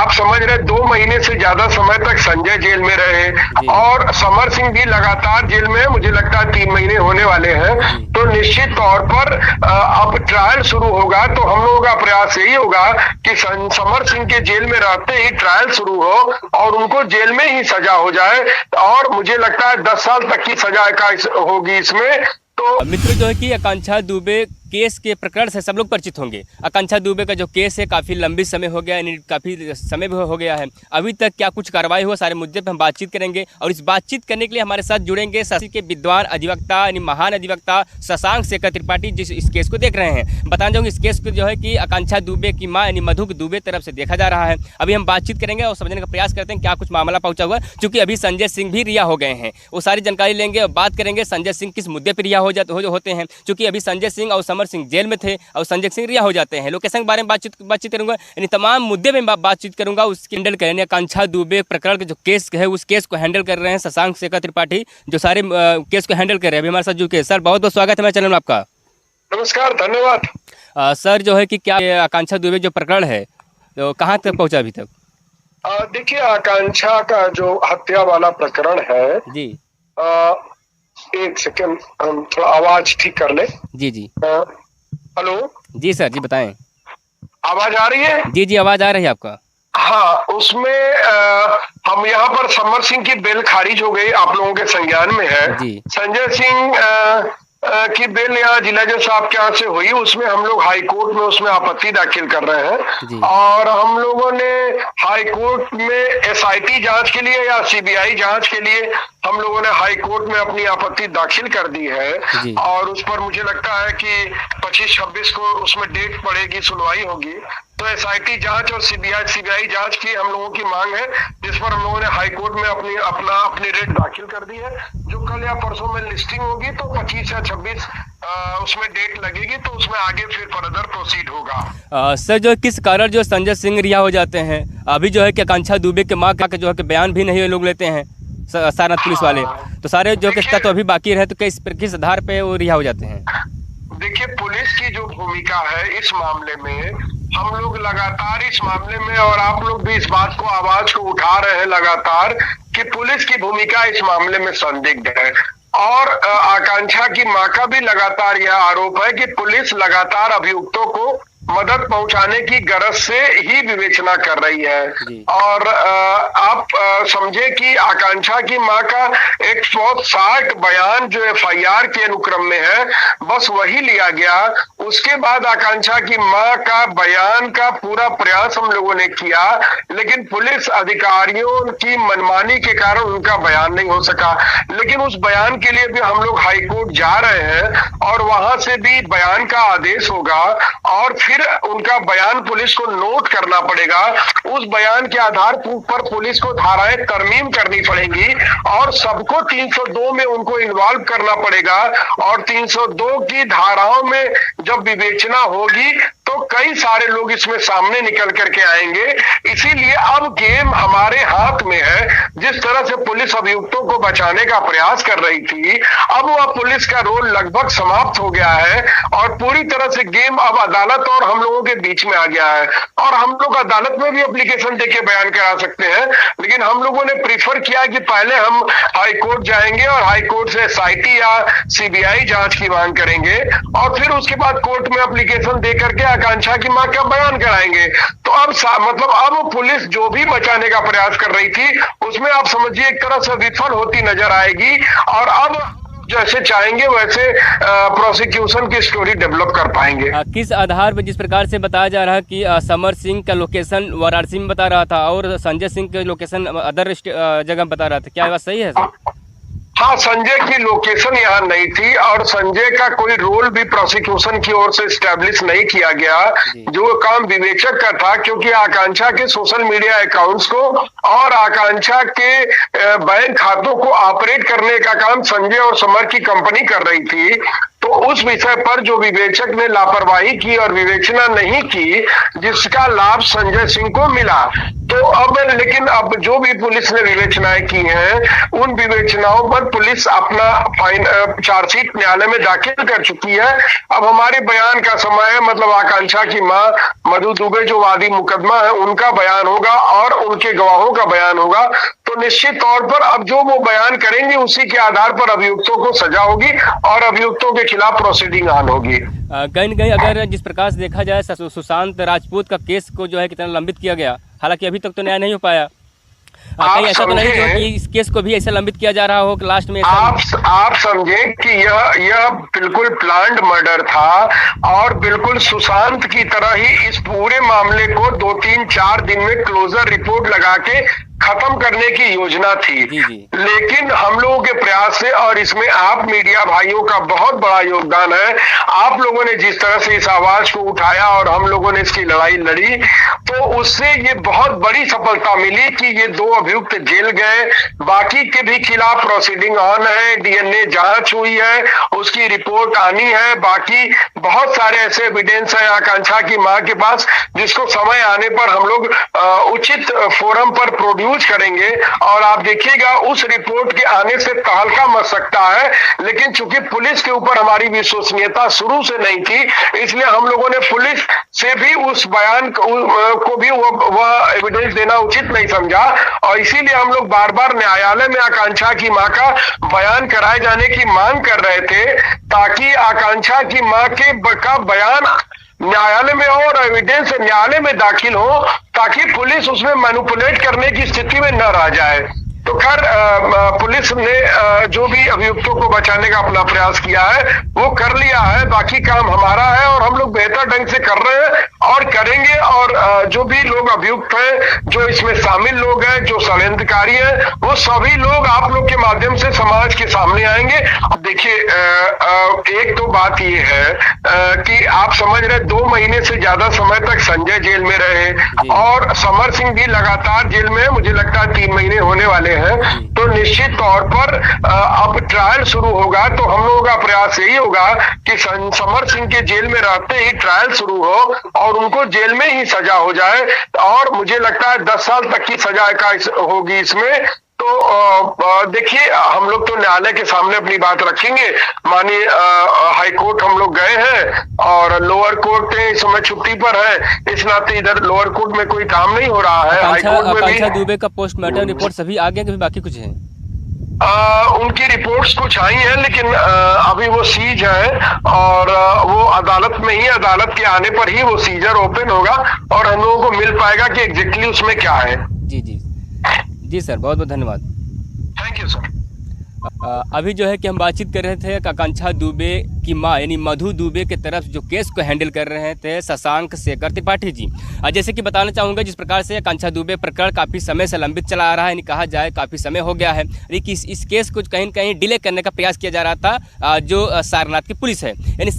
आप समझ रहे 2 महीने से ज्यादा समय तक संजय जेल में रहे जी और समर सिंह भी लगातार जेल में है, मुझे लगता है 3 महीने होने वाले हैं। जी। तो निश्चित तौर पर अब ट्रायल शुरू होगा तो हम लोगों का प्रयास यही होगा कि समर सिंह के जेल में रहते ही ट्रायल शुरू हो और उनको जेल में ही सजा हो जाए और मुझे लगता है 10 साल तक की सजा का होगी इसमें। तो मित्र जो है कि आकांक्षा दुबे केस के प्रकरण से सब लोग परिचित होंगे। आकांक्षा दुबे का जो केस है काफ़ी लंबी समय हो गया, यानी काफ़ी समय भी हो गया है। अभी तक क्या कुछ कार्रवाई हुआ, सारे मुद्दे पर हम बातचीत करेंगे और इस बातचीत करने के लिए हमारे साथ जुड़ेंगे शासन के विद्वान अधिवक्ता यानी महान अधिवक्ता शशांक शेखर त्रिपाठी, जिस इस केस को देख रहे हैं। बताना चाहूँगी इस केस को जो है कि आकांक्षा दुबे की माँ यानी मधु दुबे तरफ से देखा जा रहा है। अभी हम बातचीत करेंगे और समझने का प्रयास करते हैं क्या कुछ मामला पहुंचा हुआ, क्योंकि अभी संजय सिंह भी रिहा हो गए हैं। वो सारी जानकारी लेंगे और बात करेंगे संजय सिंह किस मुद्दे पर रिहा होते हैं, क्योंकि अभी संजय सिंह और समर सिंह जेल में थे और संजय सिंह रिहा हो जाते हैं। लोकेशन के बारे में बातचीत करूंगा, यानी तमाम मुद्दे में बातचीत करूंगा। उसकी हैंडल करें आकांक्षा दुबे प्रकरण का जो केस है उस केस को हैंडल कर रहे हैं शशांक शेखर त्रिपाठी, जो सारे केस को हैंडल कर रहे हैं। अभी हमारे साथ जुड़े सर, बहुत बहुत स्वागत है मेरे चैनल में आपका। नमस्कार, धन्यवाद। सर जो है कि क्या आकांक्षा दुबे जो प्रकरण है तो कहाँ तक पहुँचा अभी तक? देखिए, आकांक्षा का जो हत्या वाला प्रकरण है जी एक सेकंड हम थोड़ा आवाज ठीक कर ले। जी जी। हेलो जी सर, जी बताएं। आवाज आ रही है? जी जी, आवाज आ रही है आपका। हाँ, उसमें हम यहाँ पर समर सिंह की बेल खारिज हो गई, आप लोगों के संज्ञान में है। जी संजय सिंह की बेल यहाँ जिला जज साहब के यहाँ से हुई, उसमें हम लोग हाई कोर्ट में उसमें आपत्ति दाखिल कर रहे जी। हैं और हम लोगों ने हाई कोर्ट में एसआईटी जांच के लिए या सीबीआई जांच के लिए हम लोगों ने हाई कोर्ट में अपनी आपत्ति दाखिल कर दी है और उस पर मुझे लगता है कि 25-26 को उसमें डेट पड़ेगी, सुनवाई होगी। तो एसआईटी जांच और सीबीआई जांच की हम लोगों की मांग है, जिस पर हम लोगों ने हाई कोर्ट में अपनी रेट दाखिल कर दी है, जो कल या परसों में लिस्टिंग होगी। तो 25 या 26 उसमें डेट लगेगी, तो उसमें आगे फिर फर्दर प्रोसीड होगा। सर जो किस कारण जो संजय सिंह रिहा हो जाते हैं, अभी जो है कि आकांक्षा दुबे के माँ का जो है कि बयान भी नहीं लोग लेते हैं सारनाथ पुलिस वाले, तो सारे जो कि तत्व अभी बाकी रहे, तो किस आधार पे वो रिहा हो जाते हैं? देखिए, पुलिस की जो भूमिका है इस मामले में, हम लोग लगातार इस मामले में और आप लोग भी इस बात को आवाज को उठा रहे हैं लगातार कि पुलिस की भूमिका इस मामले में संदिग्ध है और आकांक्षा की मां का भी लगातार यह आरोप है कि पुलिस लगातार अभियुक्तों को मदद पहुंचाने की गरज से ही विवेचना कर रही है। और आप समझे कि आकांक्षा की मां का 160 बयान जो एफआईआर के अनुक्रम में है, बस वही लिया गया। उसके बाद आकांक्षा की मां का बयान का पूरा प्रयास हम लोगों ने किया, लेकिन पुलिस अधिकारियों की मनमानी के कारण उनका बयान नहीं हो सका। लेकिन उस बयान के लिए भी हम लोग हाई कोर्ट जा रहे हैं और वहां से भी बयान का आदेश होगा और फिर उनका बयान पुलिस को नोट करना पड़ेगा। उस बयान के आधार पर पुलिस को धाराएं तरमीम करनी पड़ेंगी और सबको 302 में उनको इन्वॉल्व करना पड़ेगा और 302 की धाराओं में जब विवेचना होगी तो कई सारे लोग इसमें सामने निकल करके आएंगे। इसीलिए अब गेम हमारे हाथ में है। जिस तरह से पुलिस अभियुक्तों को बचाने का प्रयास कर रही थी, अब वह पुलिस का रोल लगभग समाप्त हो गया है और पूरी तरह से गेम अब अदालत और हम लोगों के बीच में आ गया है। और हम लोग अदालत में भी एप्लीकेशन देके बयान करा सकते हैं, लेकिन हम लोगों ने प्रीफर किया कि पहले हम हाई कोर्ट जाएंगे और हाई कोर्ट से एसआईटी या सीबीआई जांच की मांग करेंगे और फिर उसके बाद कोर्ट में एप्लीकेशन दे करके आकांक्षा की मां का बयान कराएंगे। तो अब मतलब अब पुलिस जो भी बचाने का प्रयास कर रही थी उसमें आप समझिए एक तरह से विफल होती नजर आएगी और अब जैसे चाहेंगे वैसे प्रोसिक्यूशन की स्टोरी डेवलप कर पाएंगे। किस आधार पर, जिस प्रकार से बताया जा रहा है कि समर सिंह का लोकेशन वाराणसी में बता रहा था और संजय सिंह का लोकेशन अदर जगह बता रहा था, क्या बात सही है सर? हाँ, संजय की लोकेशन यहाँ नहीं थी और संजय का कोई रोल भी प्रोसिक्यूशन की ओर से स्टैब्लिश नहीं किया गया। जो काम विवेचक का था, क्योंकि आकांक्षा के सोशल मीडिया अकाउंट्स को और आकांक्षा के बैंक खातों को ऑपरेट करने का काम संजय और समर की कंपनी कर रही थी। तो उस विषय पर जो विवेचक ने लापरवाही की और विवेचना नहीं की, जिसका लाभ संजय सिंह को मिला। तो अब लेकिन अब जो भी पुलिस ने विवेचनाएं की हैं, उन विवेचनाओं पर पुलिस अपना चार्जशीट न्यायालय में दाखिल कर चुकी है। अब हमारे बयान का समय है, मतलब आकांक्षा की मां मधु दुबे जो वादी मुकदमा है उनका बयान होगा और उनके गवाहों का बयान होगा। तो निश्चित तौर पर अब जो वो बयान करेंगे उसी के आधार पर अभियुक्तों को सजा होगी और अभियुक्तों के खिलाफ प्रोसीडिंग ऑन होगी। कहीं न कहीं अगर जिस प्रकार से देखा जाए सुशांत राजपूत का केस को जो है कितना लंबित किया गया, हालांकि अभी तक तो न्याय नहीं हो पाया। कहीं ऐसा तो नहीं हो कि इस केस को भी ऐसे लंबित किया जा रहा हो कि लास्ट में आप समझें कि यह बिल्कुल प्लान्ड मर्डर था और बिल्कुल सुशांत की तरह ही इस पूरे मामले को 2-3-4 दिन में क्लोजर रिपोर्ट लगा के खत्म करने की योजना थी। लेकिन हम लोगों के प्रयास से, और इसमें आप मीडिया भाइयों का बहुत बड़ा योगदान है, आप लोगों ने जिस तरह से इस आवाज को उठाया और हम लोगों ने इसकी लड़ाई लड़ी, तो उससे ये बहुत बड़ी सफलता मिली कि ये 2 अभियुक्त जेल गए। बाकी के भी खिलाफ प्रोसीडिंग ऑन है, डीएनए जांच हुई है, उसकी रिपोर्ट आनी है। बाकी बहुत सारे ऐसे एविडेंस हैं आकांक्षा की मां के पास, जिसको समय आने पर हम लोग उचित फोरम पर प्रोड्यूस करेंगे। और आप देखिएगा उस रिपोर्ट के आने से तहलका मच सकता है, लेकिन चूंकि पुलिस के ऊपर हमारी विश्वसनीयता शुरू से नहीं थी, इसलिए हम लोगों ने पुलिस से भी उस बयान को भी वह एविडेंस देना उचित नहीं समझा, और इसीलिए हम लोग बार बार न्यायालय में आकांक्षा की मां का बयान कराए जाने की मांग कर रहे थे, ताकि आकांक्षा की मां के बयान न्यायालय में हो और एविडेंस न्यायालय में दाखिल हो, ताकि पुलिस उसमें मैनिपुलेट करने की स्थिति में न रह जाए। तो खैर पुलिस ने जो भी अभियुक्तों को बचाने का अपना प्रयास किया है वो कर लिया है। बाकी काम हमारा है और हम लोग बेहतर ढंग से कर रहे हैं और करेंगे। और जो भी लोग अभियुक्त हैं, जो इसमें शामिल लोग हैं, जो षड्यंत्रकारी हैं, वो सभी लोग आप लोग के माध्यम से समाज के सामने आएंगे। अब देखिए एक तो बात ये है कि आप समझ रहे 2 महीने से ज्यादा समय तक संजय जेल में रहे और समर सिंह भी लगातार जेल में है, मुझे लगता है 3 महीने होने वाले हैं। तो निश्चित तौर पर अब ट्रायल शुरू होगा, तो हम लोगों का प्रयास यही होगा कि समर सिंह के जेल में रहते ही ट्रायल शुरू हो और उनको जेल में ही सजा हो जाए। और मुझे लगता है 10 साल तक की सजा का होगी इसमें। तो देखिए हम लोग तो न्यायालय के सामने अपनी बात रखेंगे। मानिए हाई कोर्ट हम लोग गए हैं और लोअर कोर्ट इस समय छुट्टी पर है, इस नाते इधर लोअर कोर्ट में कोई काम नहीं हो रहा है। हाई कोर्ट में भी दुबे का पोस्टमार्टम रिपोर्ट सभी आ गया कि बाकी कुछ है? उनकी रिपोर्ट्स कुछ आई हैं, लेकिन अभी वो सीज है और वो अदालत में ही, अदालत के आने पर ही वो सीजर ओपन होगा और हम लोगों को मिल पाएगा कि एग्जैक्टली उसमें क्या है। जी सर, बहुत बहुत धन्यवाद। Thank you sir. अभी जो है कि हम बातचीत कर रहे थे आकांक्षा दुबे की मां यानी मधु दुबे के तरफ जो केस को हैंडल कर रहे थे शशांक शेखर त्रिपाठी जी। जैसे कि बताना चाहूँगा जिस प्रकार से आकांक्षा दुबे प्रकरण काफ़ी समय से लंबित चला आ रहा है, यानी कहा जाए काफ़ी समय हो गया है, लेकिन इस केस को कहीं न कहीं डिले करने का प्रयास किया जा रहा था जो सारनाथ की पुलिस है। यानी